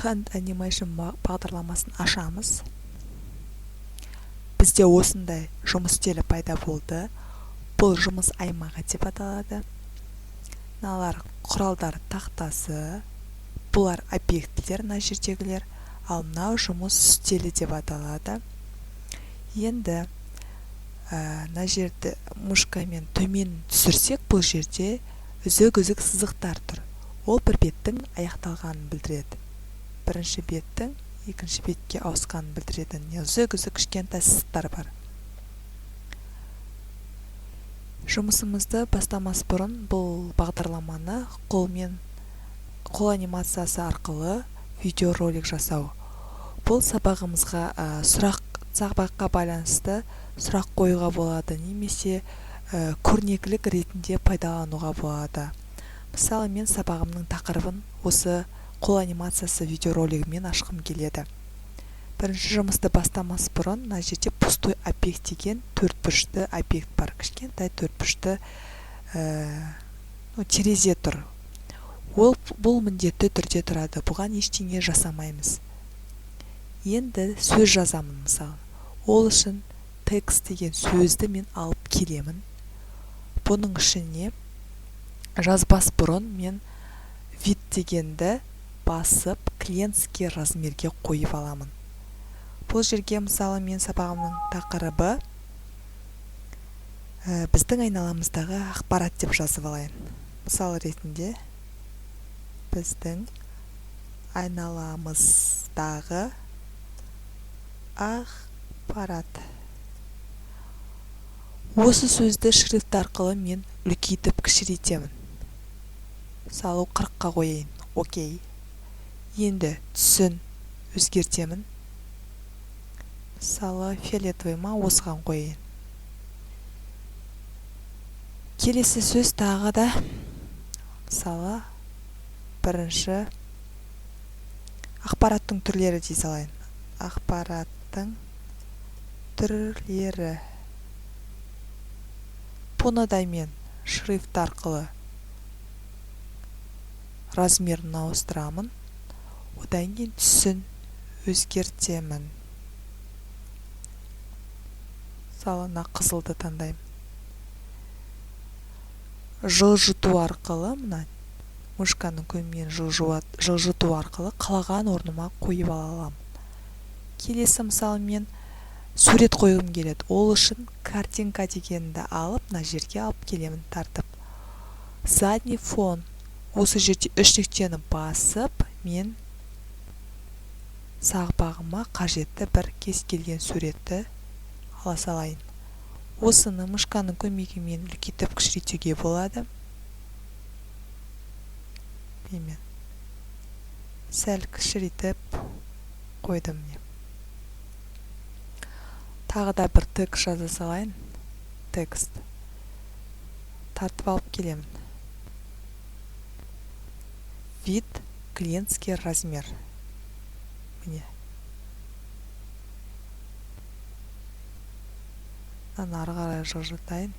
Hand Animation бағдарламасын ашамыз. Бізде осындай жұмыс стилі пайда болды. Бұл жұмыс аймағы деп аталады. Мыналар құралдар тақтасы, бұлар объектілер, мына жердегілер, ал мынау жұмыс стилі деп аталады. Енді мына жерді мушкамен төмен түсірсек, бұл жерде үзік-үзік сызықтар тұр. Ол бір беттің аяқталғанын білдіреді. Бірінші беттің екінші бетке ауысқанын білдіреді. Үзік-үзік кішкентай сызықтар бар. Жұмысымызды бастамас бұрын бұл бағдарламаны қол анимациясы арқылы видеоролик жасау. Бұл сабағымызға сабаққа байланысты сұрақ қоюға болады, немесе көрнекілік ретінде пайдалануға болады. Мысалы, мен сабағымның тақырыбын осы қол анимациясы видеоролигімен ашқым келеді. Бірінші жұмысты бастамас бұрын мына жерде пустой объект деген төртбұрышты объект бар. Кішкентай төртбұрышты терезе тұр. Бұл міндетті түрде тұрады. Бұған ештеңе жасамаймыз. Енді сөз жазамын, мысалы. Ол үшін текст деген сөзді мен алып келемін. Бұның ішіне жазбас бұрын мен вид дегенді басып клиентский размерге қойып аламын. Бұл жерге мысалы мен сабағымның тақырыбы біздің айналамыздағы ақпарат деп жазып алайын. Мысалы ретінде біздің айналамыздағы ақпарат. Осы сөзді шрифт арқылы мен үлкейтіп кішірейтемін. Мысалы 40-қа қойайын. Окей. Енді түсін өзгертемін. Мысалы фиолетовый ма, осыған қойайын. Келесі сөз тағы да, мысалы, бірінші ақпараттың түрлері дей салайын. Ақпараттың түрлері. Бұны да мен шрифт арқылы размерін ауыстырамын. Одан кейін түсін өзгертемін. Мысалы, қызылды таңдаймын. Жылжыту арқылы, мушканың көмейін жылжыту арқылы қалаған орныма қойып аламын. Келесі, мысалы, мен сурет қойғым келеді. Ол үшін картинка дегенді алып, жерге алып келемін тартып. Задний фон. Осы жерде үш нүктені басып, мен сағбағыма қажетті бір кез келген суретті ала салайын. Осыны мушканың көмегімен үлкейтіп кішірейтуге болады. Мен сәл кішірейтіп қойдым. Тағы да бір текст жаза салайын. Текст. Тартып алып келемін. Вид, клиентский размер. Міне. Ары қарай жылжытайын.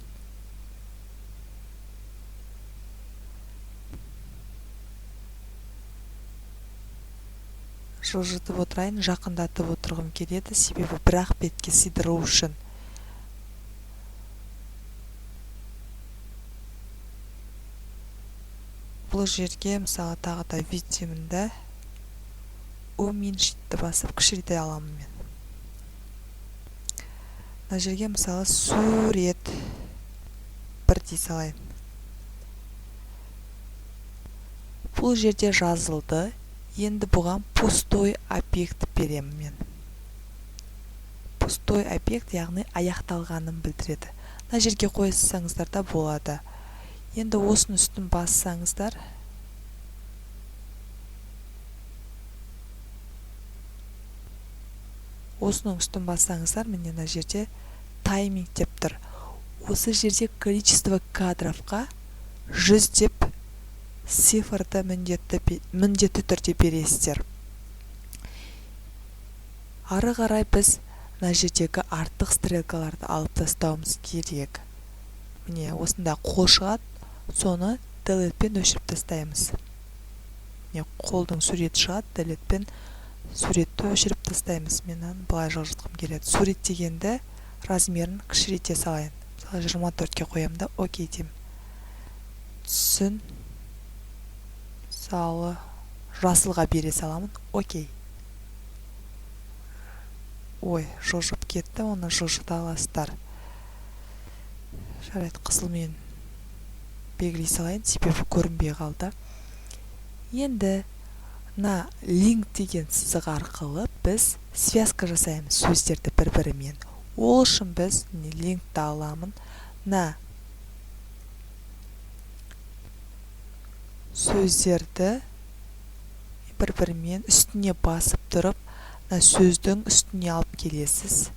Жылжытып отырайын, жақындатып отырғым келеді, себебі бір-ақ бетке сыйдыру үшін. Бұл жерге, мысалы, тағы да видимді уменьшитті басып кішірейте аламын мен. Мына жерге, мысалы, сурет бір дей салайын. Бұл жерде жазылды. Енді бұған пустой объект беремін мен. Пустой объект, яғни аяқталғанын білдіреді. Мына жерге қойсаңыздар да болады. Енді осының үстін бассаңыздар, міне мына жерде тайминг деп тұр. Осы жерде количество кадровқа 100 деп цифрды міндетті түрде бересіздер. Ары қарай біз мына жердегі артық стрелкаларды алып тастауымыз керек. Міне осында қол шығады, соны делетпен өшіріп тастаймыз. үстіне қолдың суреті шығады, дәлетпен суретті өшіріп тастаймыз. Мен былай жылжытқым келеді. Сурет дегенді размерін кішірейте салайын. Мысалы 24-ке қоямын да окей деймін. Түсін мысалы жасылға бере саламын. Окей. Ой, жылжып кетті, оны жылжыта аласыздар. Жарайды, қызылмен белгілей салайын, себебі көрінбей қалды. Енді мына линк деген сызық арқылы біз связка жасаймыз сөздерді бір-бірімен. Ол үшін біз линкті аламын. Мына сөздерді бір-бірімен үстіне басып тұрып, сөздің үстіне алып келесіз.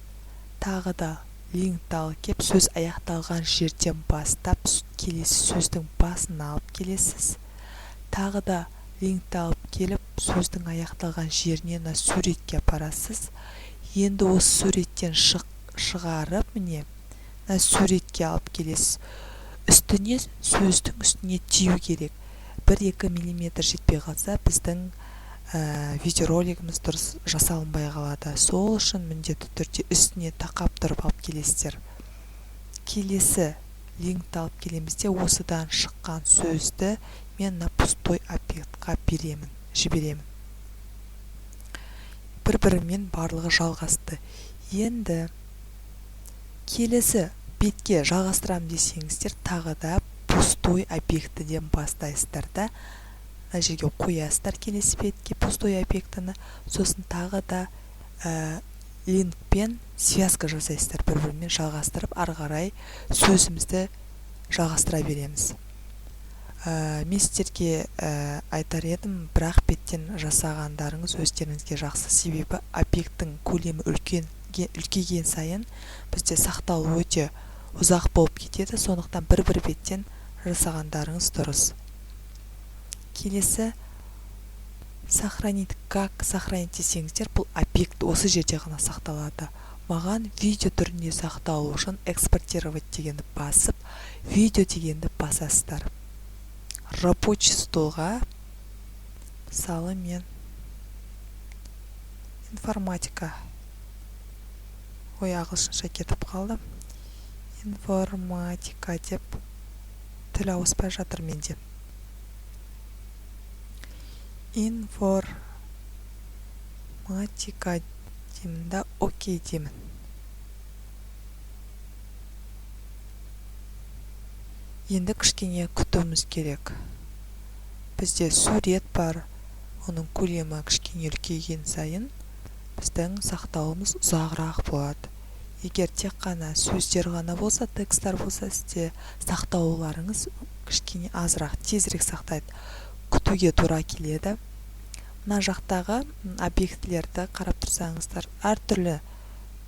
Тағы да линкті алып кеп, сөз аяқталған жерден бастап келесі сөздің басын алып келесіз. Тағы да линкті алып келіп, сөздің аяқталған жеріне суретке апарасыз. Енді осы суреттен шығарып, міне суретке алып келесіз. Үстіне сөздің үстіне тию керек. 1-2 мм жетпей қалса, біздің видеоролигіміз дұрыс жасалынбай қалады. Сол үшін міндетті түрде үстіне тақап тұрып алып келесіздер. Келесі линкті алып келемізде, осыдан шыққан сөзді мен пустой объектқа жіберемін. Бір-бірімен барлығы жалғасты. Енді келесі бетке жалғастырам десеңіздер, тағы да пустой объектіден бастайсыздар да, мына жерге қоясыздар келесі бетке пустой объектіні, сосын тағы да линкпен связка жасайсыздар, бір-бірімен жалғастырып, ары қарай сөзімізді жалғастыра береміз. Мен сіздерге айтар едім, бірақ беттен жасағандарыңыз өздеріңізге жақсы, себебі объекттің көлемі үлкейген сайын бізде сақталу өте ұзақ болып кетеді, сондықтан бір-бір беттен жасағандарыңыз дұрыс. Келесі сохранить, как сохранить десеңіздер, бұл объект осы жерде ғана сақталады. Маған видео түрінде сақталу үшін экспортировать дегенді басып, видео дегенді басасыздар. Рабочий столға, мысалы мен информатика, ағылшынша кетіп қалдым. Информатика деп тіл ауыспай жатыр менде. Информатика деймін да, окей деймін. Енді кішкене күтуіміз керек. Бізде сурет бар, оның көлемі кішкене үлкейген сайын біздің сақтауымыз ұзағырақ болады. Егер тек қана сөздер ғана болса, текстар болса, сізде сақтауларыңыз кішкене азырақ, тезірек сақтайды. Күтуге тура келеді. Мына жақтағы объектілерді қарап тұрсаңыздар, әртүрлі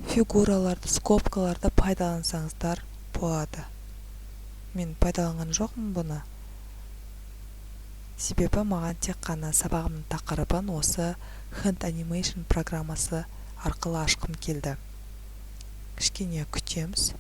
фигураларды, скобкаларды пайдалансаңыздар болады. Мен пайдаланған жоқпын бұны, себебі маған тек қана сабағымның тақырыбын осы Hand Animation программасы арқылы ашқым келді. Кішкене күтеміз.